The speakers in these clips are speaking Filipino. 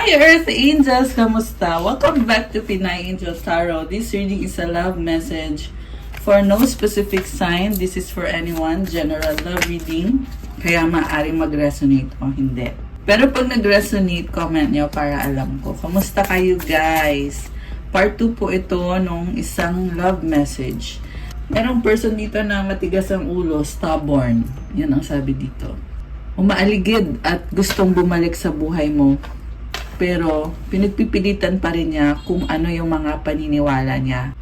Hi Earth Angels! Kamusta? Welcome back to Pinay Angel Tarot. This reading is a love message for no specific sign. This is for anyone. General love reading. Kaya maaaring mag-resonate o hindi. Pero pag nag-resonate, comment nyo para alam ko. Kamusta kayo guys? Part 2 po ito nung isang love message. Merong person dito na matigas ang ulo, stubborn. Yan ang sabi dito. Umaaligid at gustong bumalik sa buhay mo. Pero pinagpipilitan pa rin niya kung ano yung mga paniniwala niya.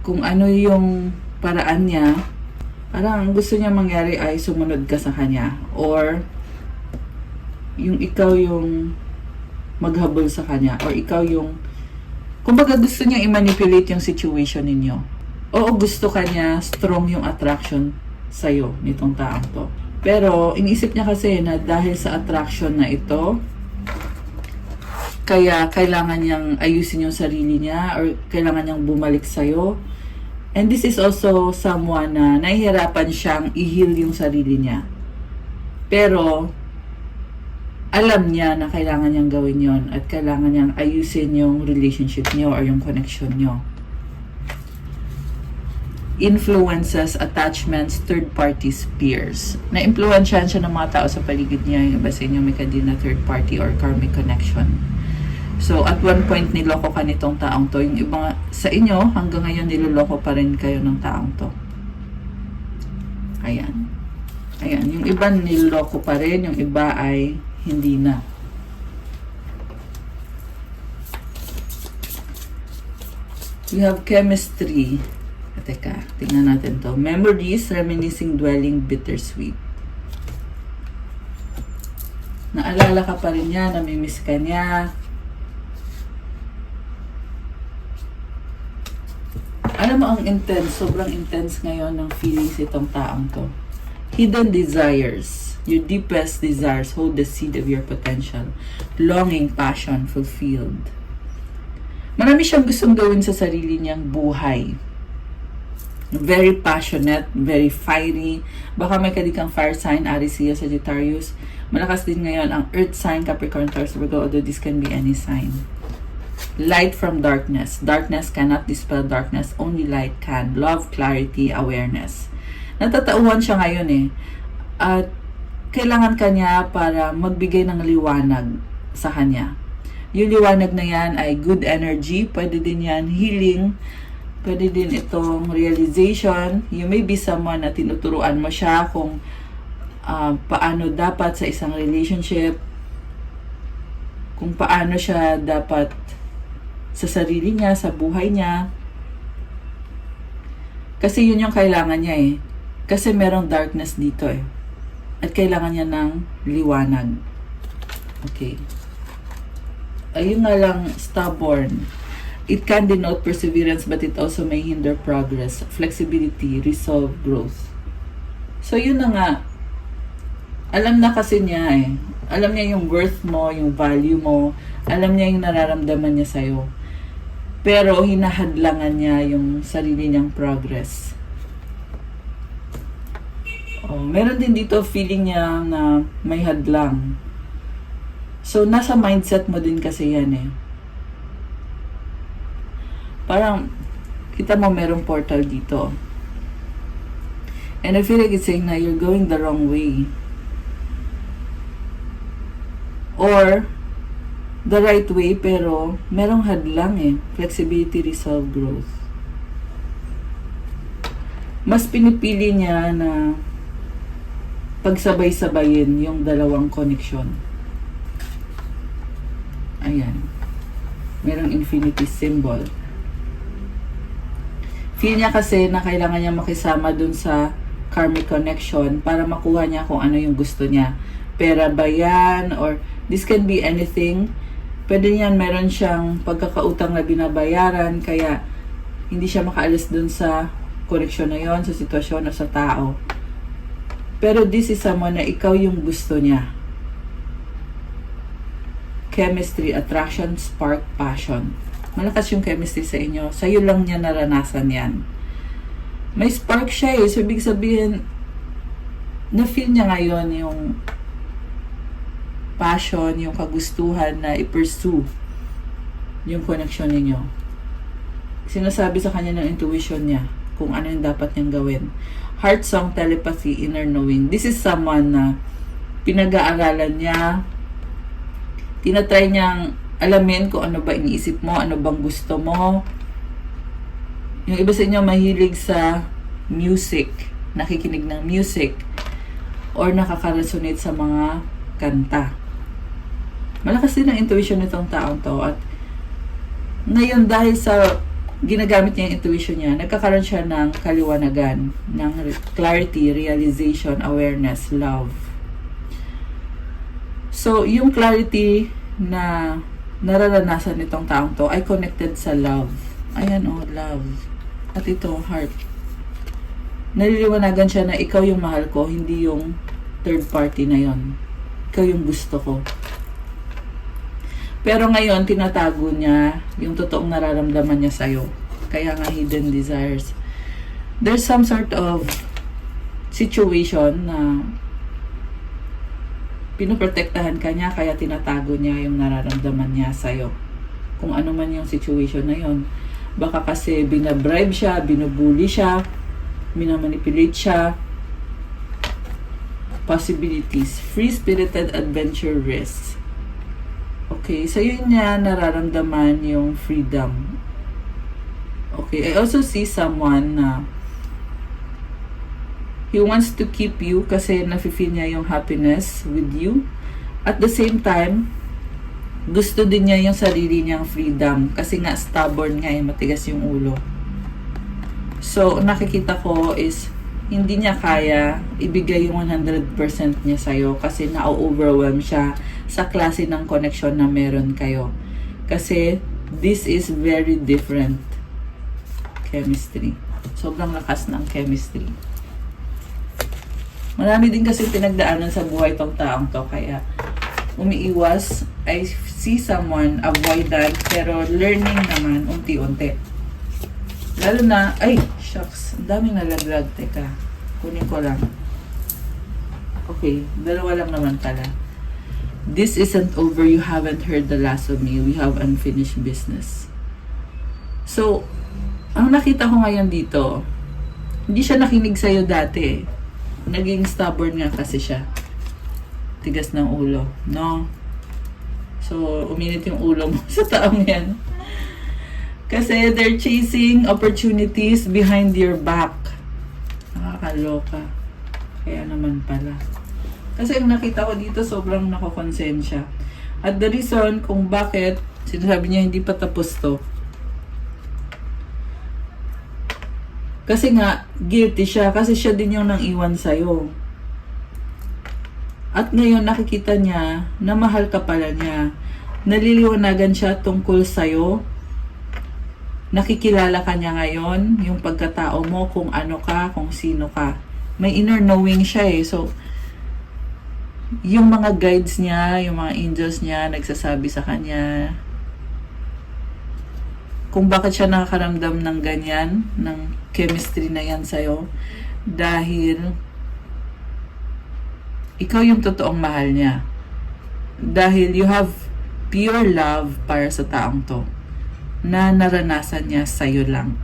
Kung ano yung paraan niya, parang gusto niya mangyari ay sumunod ka sa kanya. Or yung ikaw yung maghabol sa kanya. Or ikaw yung, kumbaga gusto niya i-manipulate yung situation ninyo. Oo, gusto ka niya, strong yung attraction sa'yo nitong taong to. Pero iniisip niya kasi na dahil sa attraction na ito, kaya kailangan niyang ayusin yung sarili niya or kailangan niyang bumalik sa'yo. And this is also someone na nahihirapan siyang i-heal yung sarili niya. Pero alam niya na kailangan niyang gawin yon at kailangan niyang ayusin yung relationship niyo or yung connection niyo. Influences, attachments, third parties, peers. Na-influensyahan siya ng mga tao sa paligid niya. Yung iba sa inyo may kadin na third party or karmic connection. So, at one point, niloko ka nitong taong to. Yung iba sa inyo, hanggang ngayon, niloloko pa rin kayo ng taong to. Ayan. Ayan. Yung iba, niloloko pa rin. Yung iba ay hindi na. We have chemistry. Teka, tingnan natin to. Memories, reminiscing, dwelling, bittersweet. Naalala ka pa rin niya, namimiss ka niya. Alam mo ang intense, sobrang intense ngayon ng feelings itong taong to. Hidden desires, your deepest desires hold the seed of your potential. Longing, passion, fulfilled. Marami siyang gustong gawin sa sarili niyang buhay. Very passionate, very fiery. Baka may kadikang fire sign, Aries, Leo, Sagittarius. Malakas din ngayon ang earth sign, Capricorn, Taurus, Virgo, although this can be any sign. Light from darkness. Darkness cannot dispel darkness. Only light can. Love, clarity, awareness. Natatauhan siya ngayon eh. At kailangan kanya para magbigay ng liwanag sa kanya. Yung liwanag na yan ay good energy. Pwede din yan healing. Pwede din itong realization. You may be someone na tinuturuan mo siya kung paano dapat sa isang relationship. Kung paano siya dapat sa sarili niya, sa buhay niya. Kasi yun yung kailangan niya eh. Kasi merong darkness dito eh. At kailangan niya ng liwanag. Okay. Ayun nga lang, stubborn. It can denote perseverance but it also may hinder progress, flexibility, resolve, growth. So yun na nga. Alam na kasi niya eh. Alam niya yung worth mo, yung value mo. Alam niya yung nararamdaman niya sa'yo. Pero hinahadlangan niya yung sarili niyang progress. Oh, meron din dito feeling niya na may hadlang. So nasa mindset mo din kasi yan eh. Parang kita mo merong portal dito. And I feel like it's saying na you're going the wrong way. Or the right way pero merong hadlang eh. Flexibility, resolve, growth. Mas pinipili niya na pagsabay-sabayin yung dalawang connection. Ayan. Merong infinity symbol. Feel niya kasi na kailangan niya makisama dun sa karmic connection para makuha niya kung ano yung gusto niya. Pera ba yan? Or this can be anything. Pwede niyan, meron siyang pagkakautang na binabayaran, kaya hindi siya makaalis dun sa connection na yon, sa sitwasyon o sa tao. Pero this is someone na ikaw yung gusto niya. Chemistry, attraction, spark, passion. Malakas yung chemistry sa inyo. Sa'yo lang niya naranasan yan. May spark siya eh. So, ibig sabihin, na-feel niya ngayon yung passion, yung kagustuhan na i-pursue yung connection ninyo. Sinasabi sa kanya ng intuition niya kung ano yung dapat niyang gawin. Heart song, telepathy, inner knowing. This is someone na pinag-aaralan niya, tinatry niyang alamin kung ano ba iniisip mo, ano bang gusto mo. Yung iba sa inyo mahilig sa music, nakikinig ng music, or nakaka-resonate sa mga kanta. Malakas din ang intuition nitong taong to. At ngayon, dahil sa ginagamit niya yung intuition niya, nagkakaroon siya ng kaliwanagan, ng clarity, realization, awareness, love. So, yung clarity na nararanasan nitong taong to ay connected sa love. Ayan love. At ito, heart. Naliliwanagan siya na ikaw yung mahal ko, hindi yung third party na yon. Ikaw yung gusto ko. Pero ngayon, tinatago niya yung totoong nararamdaman niya sa'yo. Kaya nga hidden desires. There's some sort of situation na pinoprotektahan ka niya, kaya tinatago niya yung nararamdaman niya sa'yo. Kung ano man yung situation na yon. Baka kasi binabribe siya, binubuli siya, minamanipulate siya. Possibilities. Free-spirited adventure risks. Okay, so yun niya nararamdaman yung freedom. Okay, I also see someone na he wants to keep you kasi nafe-feel niya yung happiness with you. At the same time, gusto din niya yung sarili niyang freedom kasi nga stubborn nga, matigas yung ulo. So, nakikita ko is hindi niya kaya ibigay yung 100% niya sa'yo kasi na-overwhelm siya sa klase ng connection na meron kayo. Kasi this is very different chemistry. Sobrang lakas ng chemistry. Marami din kasi pinagdaanan sa buhay tong taong to, kaya umiiwas. I see someone avoidant pero learning naman unti-unti. Lalo na, ay, shucks, ang daming nalaglag. Teka, kunin ko lang. Okay, dalawa lang naman pala. This isn't over, you haven't heard the last of me, we have unfinished business. So, ang nakita ko ngayon dito, hindi siya nakinig sa'yo dati. Naging stubborn nga kasi siya. Tigas ng ulo, no? So, uminit yung ulo mo sa taong yan. Kasi they're chasing opportunities behind your back. Nakakaloka. Kaya naman pala. Kasi yung nakita ko dito, sobrang nakokonsensya. At the reason kung bakit sinasabi niya hindi pa tapos to. Kasi nga, guilty siya. Kasi siya din yung nang iwan sa'yo. At ngayon, nakikita niya na mahal ka pala niya. Naliliwanagan siya tungkol sa'yo. Nakikilala ka niya ngayon, yung pagkatao mo, kung ano ka, kung sino ka. May inner knowing siya eh. So, yung mga guides niya, yung mga angels niya, nagsasabi sa kanya kung bakit siya nakakaramdam ng ganyan, ng chemistry na yan sa'yo. Dahil ikaw yung totoong mahal niya. Dahil you have pure love para sa taong to na naranasan niya sa'yo lang.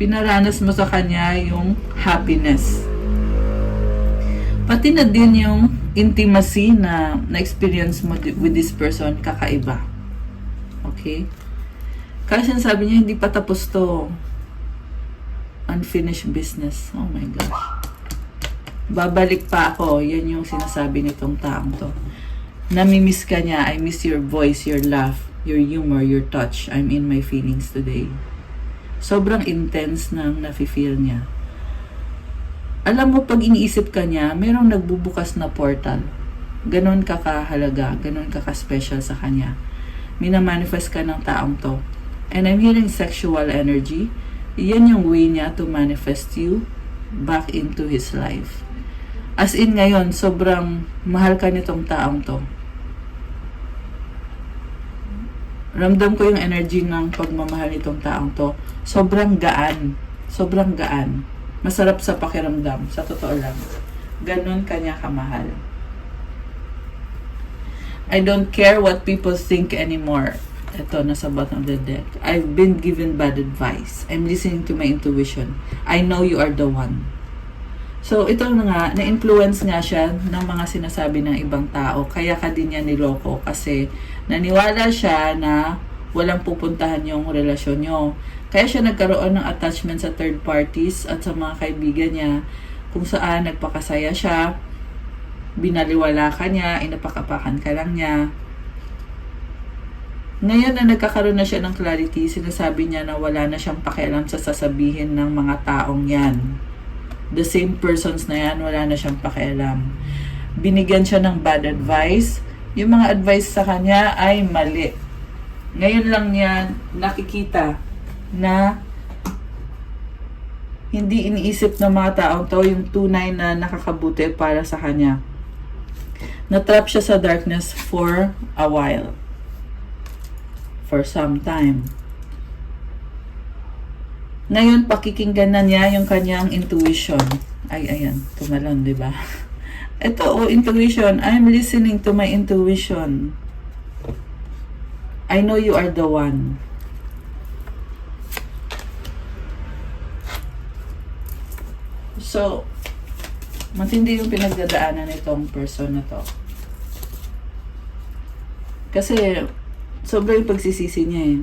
Pinaranas mo sa kanya yung happiness. Pati na din yung intimacy na na-experience mo with this person, kakaiba. Okay? Kasi sabi niya, hindi pa tapos to. Unfinished business. Oh my gosh. Babalik pa ako. Yan yung sinasabi nitong taong to. Namimiss ka niya. I miss your voice, your laugh, your humor, your touch. I'm in my feelings today. Sobrang intense nang nafe-feel niya. Alam mo, pag iniisip ka niya, merong nagbubukas na portal. Ganon ka kahalaga, ganon ka ka-special sa kanya. Minamanifest ka ng taong to. And I'm hearing sexual energy. Yan yung way niya to manifest you back into his life. As in ngayon, sobrang mahal ka nitong taong to. Ramdam ko yung energy ng pagmamahal nitong taong to. Sobrang gaan. Sobrang gaan. Masarap sa pakiramdam. Sa totoo lang. Ganon kanya kamahal. I don't care what people think anymore. Ito, nasa bottom of the deck. I've been given bad advice. I'm listening to my intuition. I know you are the one. So, ito na nga, na-influence nga siya ng mga sinasabi ng ibang tao. Kaya ka din niya niloko kasi naniwala siya na walang pupuntahan yung relasyon nyo. Kaya siya nagkaroon ng attachment sa third parties at sa mga kaibigan niya kung saan nagpakasaya siya, binaliwala ka niya, inapakapakan ka lang niya. Ngayon na nagkakaroon na siya ng clarity, sinasabi niya na wala na siyang pakialam sa sasabihin ng mga taong yan. The same persons na yan, wala na siyang pakialam. Binigyan siya ng bad advice. Yung mga advice sa kanya ay mali. Ngayon lang niya nakikita na hindi iniisip ng mga taong to yung tunay na nakakabuti para sa kanya. Natrap siya sa darkness for a while. For some time. Ngayon, pakikinggan na niya yung kanyang intuition. Ay, ayan. Tumalon, di ba? Ito, intuition. I'm listening to my intuition. I know you are the one. So, matindi yung pinagdadaanan nitong person na to. Kasi, sobrang yung pagsisisi niya eh.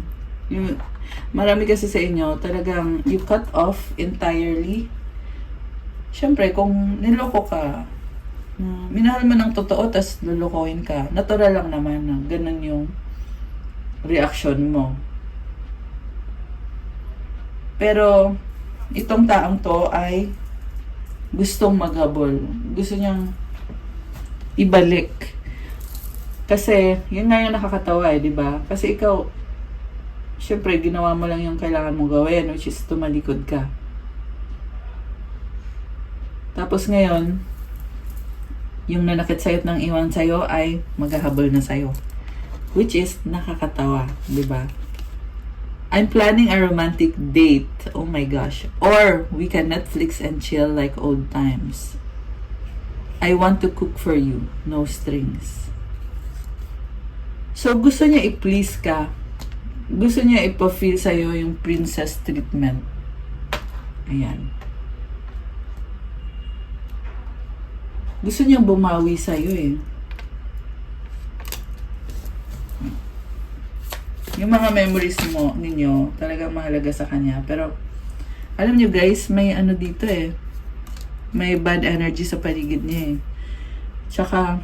Marami kasi sa inyo, talagang you cut off entirely. Siyempre, kung niloko ka, minahal mo ng totoo, tas lulukohin ka, natural lang naman na ganun yung reaction mo. Pero, itong taong to ay gustong maghabol. Gusto niyang ibalik. Kasi, yun nga yung nakakatawa eh, di ba? Kasi ikaw, syempre, ginawa mo lang yung kailangan mong gawin, which is tumalikod ka. Tapos ngayon, yung nanakit sa'yo at nang iwan sa'yo ay maghahabol na sa'yo. Which is nakakatawa, di ba? I'm planning a romantic date. Oh my gosh. Or, we can Netflix and chill like old times. I want to cook for you. No strings. So, gusto niya i-please ka. Gusto niya ipa-feel sa'yo yung princess treatment. Ayan. Gusto niyang bumawi sa'yo eh. Yung mga memories mo, ninyo, talagang mahalaga sa kanya. Pero, alam niyo guys, may ano dito eh. May bad energy sa paligid niya eh. Tsaka,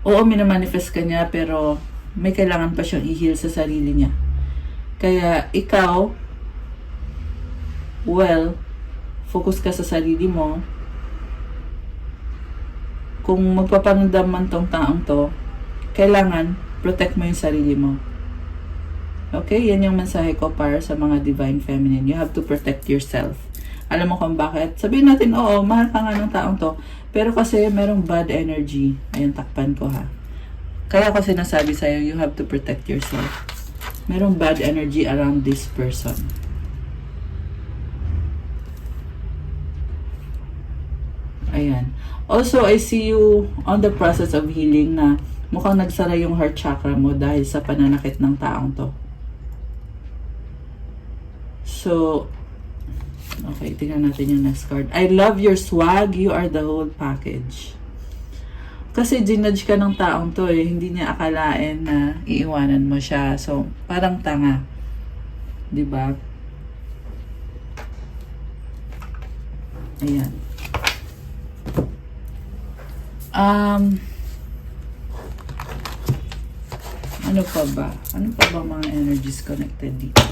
oo, minamanifest ka niya, pero may kailangan pa siyang i-heal sa sarili niya. Kaya, ikaw, well, focus ka sa sarili mo. Kung magpapanundam man tong taong to, kailangan protect mo yung sarili mo. Okay? Yan yung mensahe ko para sa mga Divine Feminine. You have to protect yourself. Alam mo kung bakit? Sabihin natin, oo, mahal ka nga ng taong to. Pero kasi merong bad energy. Ayun, takpan ko ha. Kaya ko sinasabi sa'yo, you have to protect yourself. Merong bad energy around this person. Ayan. Also, I see you on the process of healing na mukhang nagsara yung heart chakra mo dahil sa pananakit ng taong to. So, okay, tingnan natin yung next card. I love your swag. You are the whole package. Kasi ginudge ka ng taong to eh. Hindi niya akalain na iiwanan mo siya. So, parang tanga. Diba? Ayan. Ano pa ba? Ano pa ba mga energies connected dito?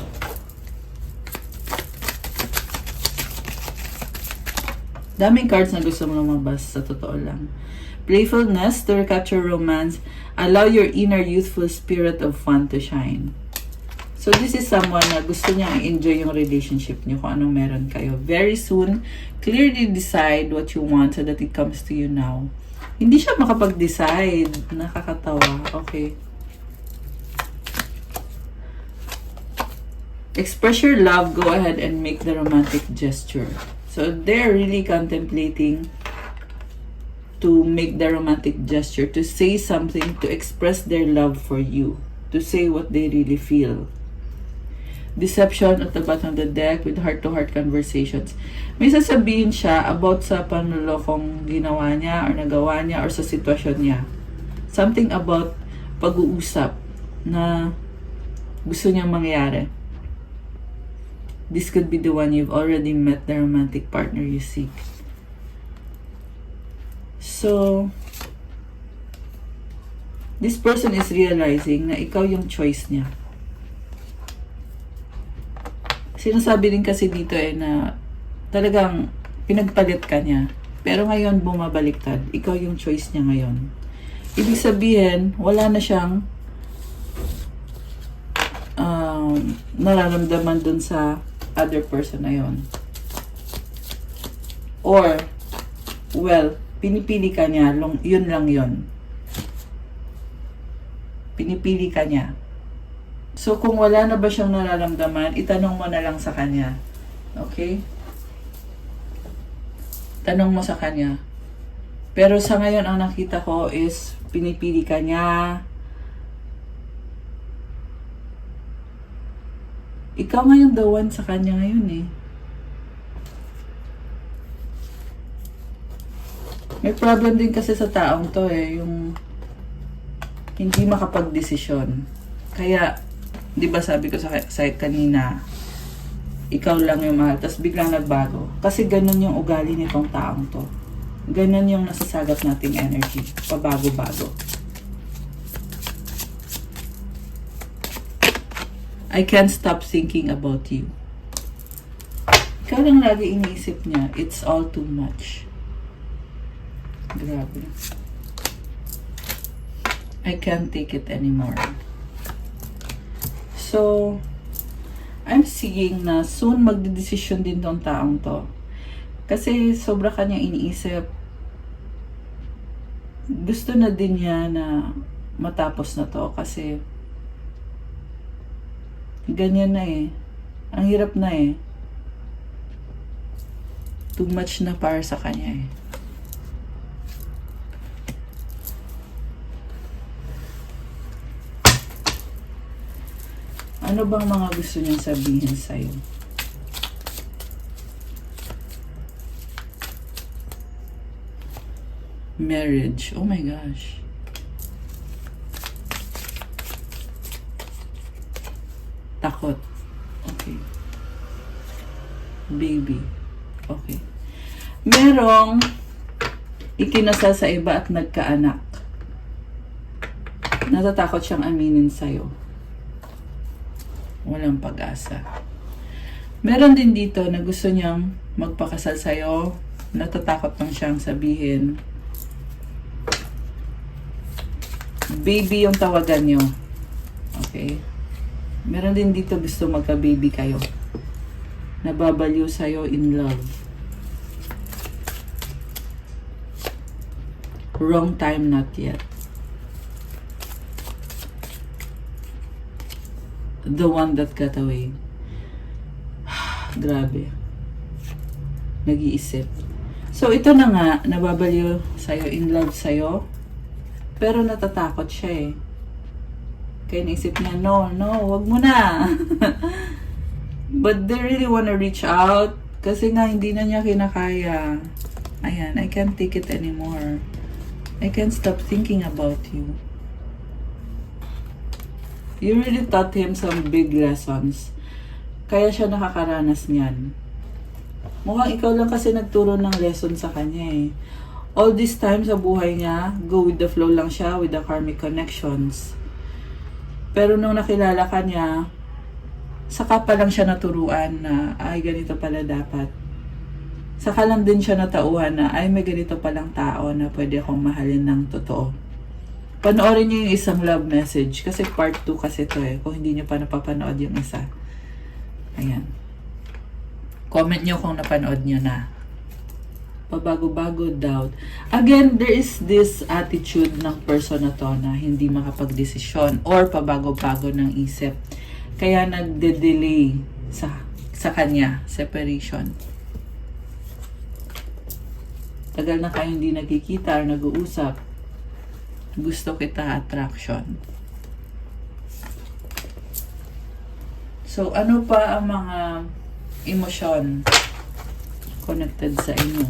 Daming cards na gusto mo lumabas sa totoo lang. Playfulness to recapture romance. Allow your inner youthful spirit of fun to shine. So this is someone na gusto niya i-enjoy yung relationship niyo kung anong meron kayo. Very soon, clearly decide what you want so that it comes to you now. Hindi siya makapag-decide. Nakakatawa. Okay. Express your love. Go ahead and make the romantic gesture. So they're really contemplating to make the romantic gesture, to say something, to express their love for you, to say what they really feel. Deception at the bottom of the deck with heart-to-heart conversations. May sasabihin siya about sa panlolokong ginawa niya or nagawa niya or sa sitwasyon niya. Something about pag-uusap na gusto niyang mangyari. This could be the one you've already met, the romantic partner you seek. So, this person is realizing na ikaw yung choice niya. Sinasabi din kasi dito na talagang pinagpalit ka niya. Pero ngayon bumabaliktad. Ikaw yung choice niya ngayon. Ibig sabihin, wala na siyang nararamdaman dun sa other person na yon. Or, well, pinipili ka niya, yun lang yun. Pinipili ka niya. So, kung wala na ba siyang nararamdaman, itanong mo na lang sa kanya. Okay? Tanong mo sa kanya. Pero sa ngayon, ang nakita ko is, pinipili ka niya. Ikaw nga yung the one sa kanya ngayon eh. May problem din kasi sa taong to eh, yung hindi makapag-desisyon. Kaya, di ba sabi ko sa kanina, ikaw lang yung mahal, tapos biglang nagbago. Kasi ganun yung ugali nitong taong to. Ganun yung nasasagap nating energy. Pabago-bago. I can't stop thinking about you. Ikaw lang lagi iniisip niya, it's all too much. Grabe. I can't take it anymore. So, I'm seeing na soon magdedesisyon din tong taong to. Kasi sobra kanya iniisip. Gusto na din niya na matapos na to kasi ganyan na eh. Ang hirap na eh. Too much na para sa kanya eh. Ano bang mga gusto niyang sabihin sa'yo? Marriage. Oh my gosh. Takot. Okay. Baby. Okay. Merong ikinasal sa iba at nagkaanak. Natatakot siyang aminin sa'yo. Walang pag-asa. Meron din dito na gusto niyang magpakasal sa'yo. Natatakot lang siyang sabihin. Baby yung tawagan niyo. Okay? Meron din dito gusto magka-baby kayo. Nababaliw sa'yo in love. Wrong time, not yet. The one that got away. Grabe. Nag-iisip. So, ito na nga, nababaliw sa'yo, in love sa'yo. Pero natatakot siya eh. Kaya naisip niya, no, wag mo na. But they really wanna reach out. Kasi nga, hindi na niya kinakaya. Ayan, I can't take it anymore. I can't stop thinking about you. You really taught him some big lessons. Kaya siya nakakaranas niyan. Mukhang ikaw lang kasi nagturo ng lesson sa kanya eh. All this time sa buhay niya, go with the flow lang siya with the karmic connections. Pero nung nakilala ka niya, saka pa lang siya naturuan na, ay ganito pala dapat. Saka lang din siya natauhan na, ay may ganito palang tao na pwede akong mahalin ng totoo. Panoorin niyo yung isang love message. Kasi part 2 kasi to eh. Kung hindi niyo pa napapanood yung isa. Ayan. Comment niyo kung napanood niyo na. Pabago-bago, doubt. Again, there is this attitude ng person na to na hindi makapag-desisyon or pabago-bago ng isip. Kaya nagde-delay sa kanya, separation. Tagal na kayo hindi nagkikita or nag-uusap. Gusto kita, attraction. So, ano pa ang mga emosyon connected sa inyo?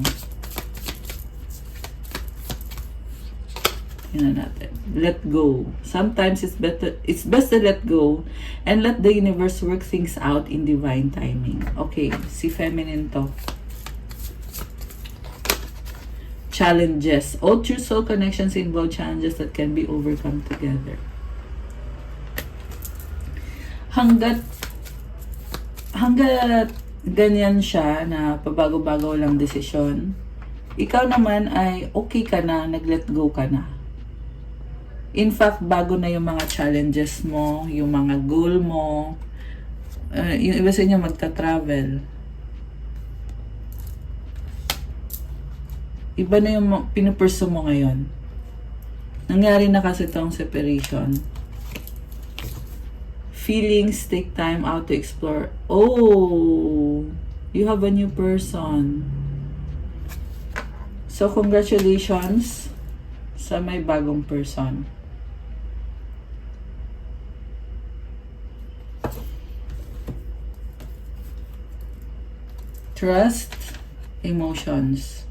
Tingnan natin. Let go. Sometimes it's best to let go and let the universe work things out in divine timing. Okay, si feminine to. Challenges. All true soul connections involve challenges that can be overcome together. Hanggat ganyan siya na pabago-bago lang desisyon, ikaw naman ay okay ka na, nag-let go ka na. In fact, bago na yung mga challenges mo, yung mga goal mo, yung iba sa inyo magta-travel. Iba na yung pinupurso mo ngayon. Nangyari na kasi itong separation. Feelings take time out to explore. Oh, you have a new person. So, congratulations sa may bagong person. Trust, emotions.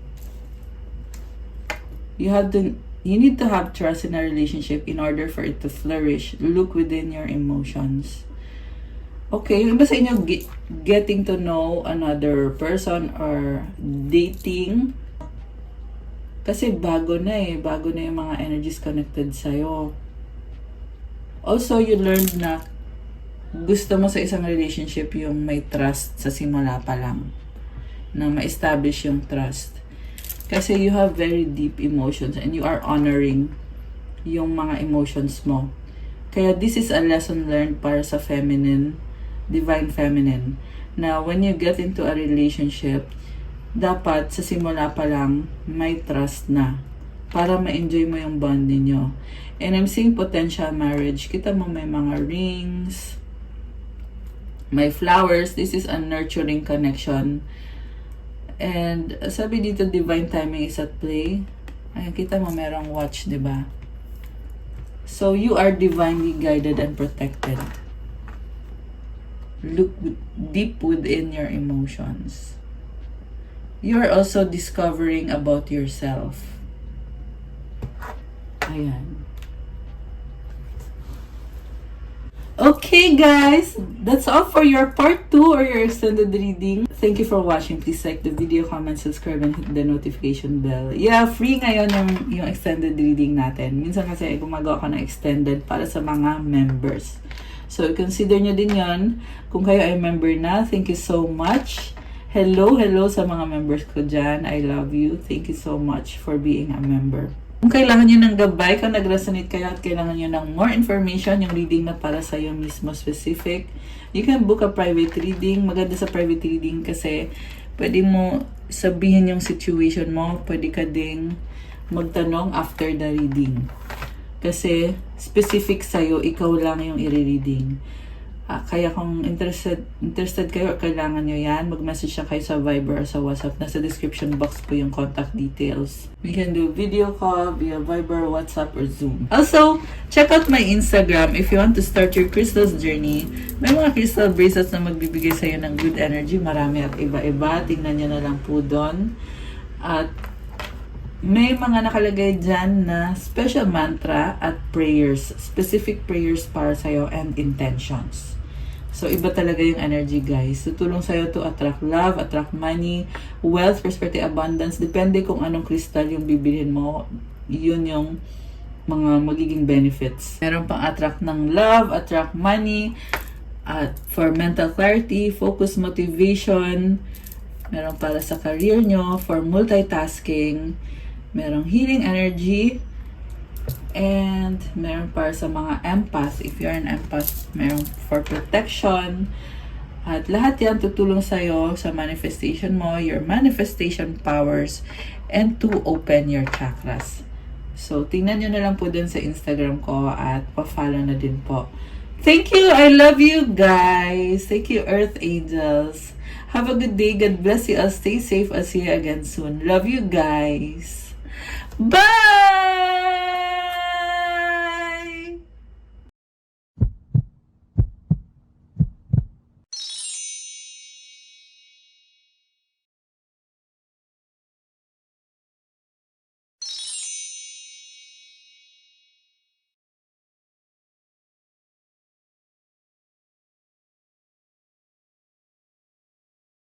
You need to have trust in a relationship in order for it to flourish. Look within your emotions. Okay, yung iba sa inyo, getting to know another person or dating. Kasi bago na yung mga energies connected sa'yo. Also, you learned na gusto mo sa isang relationship yung may trust sa simula pa lang. Na ma-establish yung trust. Kasi you have very deep emotions and you are honoring yung mga emotions mo. Kaya this is a lesson learned para sa feminine, divine feminine. Na when you get into a relationship, dapat sa simula pa lang may trust na para ma-enjoy mo yung bond ninyo. And I'm seeing potential marriage. Kita mo may mga rings, may flowers. This is a nurturing connection. And sabi dito, divine timing is at play. Ayan, kita mo merong watch, diba? So, you are divinely guided and protected. Look deep within your emotions. You are also discovering about yourself. Ayan. Okay guys, that's all for your part 2 or your extended reading. Thank you for watching. Please like the video, comment, subscribe, and hit the notification bell. Yeah, free ngayon yung extended reading natin. Minsan kasi gumagawa ko ng extended para sa mga members. So, consider nyo din yon. Kung kayo ay member na, thank you so much. Hello sa mga members ko dyan. I love you. Thank you so much for being a member. Kung kailangan nyo ng gabay, kung nag-resonate kayo at kailangan nyo ng more information, yung reading na para sa'yo mismo specific, you can book a private reading. Maganda sa private reading kasi pwede mo sabihin yung situation mo, pwede ka ding magtanong after the reading. Kasi specific sa'yo, ikaw lang yung i-reading. Kaya kung interested kayo or kailangan nyo yan, mag-message na kayo sa Viber or sa WhatsApp. Nasa description box po yung contact details. We can do video call via Viber, WhatsApp, or Zoom. Also, check out my Instagram if you want to start your crystals journey. May mga crystal bracelets na magbibigay sa'yo ng good energy. Marami at iba-iba. Tingnan nyo na lang po doon. At may mga nakalagay dyan na special mantra at prayers. Specific prayers para sa'yo and intentions. So, iba talaga yung energy, guys. Tutulong sa'yo to attract love, attract money, wealth, prosperity, abundance. Depende kung anong crystal yung bibilhin mo. Yun yung mga magiging benefits. Meron pang attract ng love, attract money, at for mental clarity, focus, motivation. Meron para sa career nyo, for multitasking. Merong healing energy. And meron para sa mga empath. If you're an empath, meron for protection. At lahat yan tutulong sa'yo sa manifestation mo, your manifestation powers, and to open your chakras. So, tingnan nyo na lang po din sa Instagram ko at pa-follow na din po. Thank you. I love you guys. Thank you, Earth Angels. Have a good day. God bless you all. Stay safe. I'll see you again soon. Love you guys. Bye!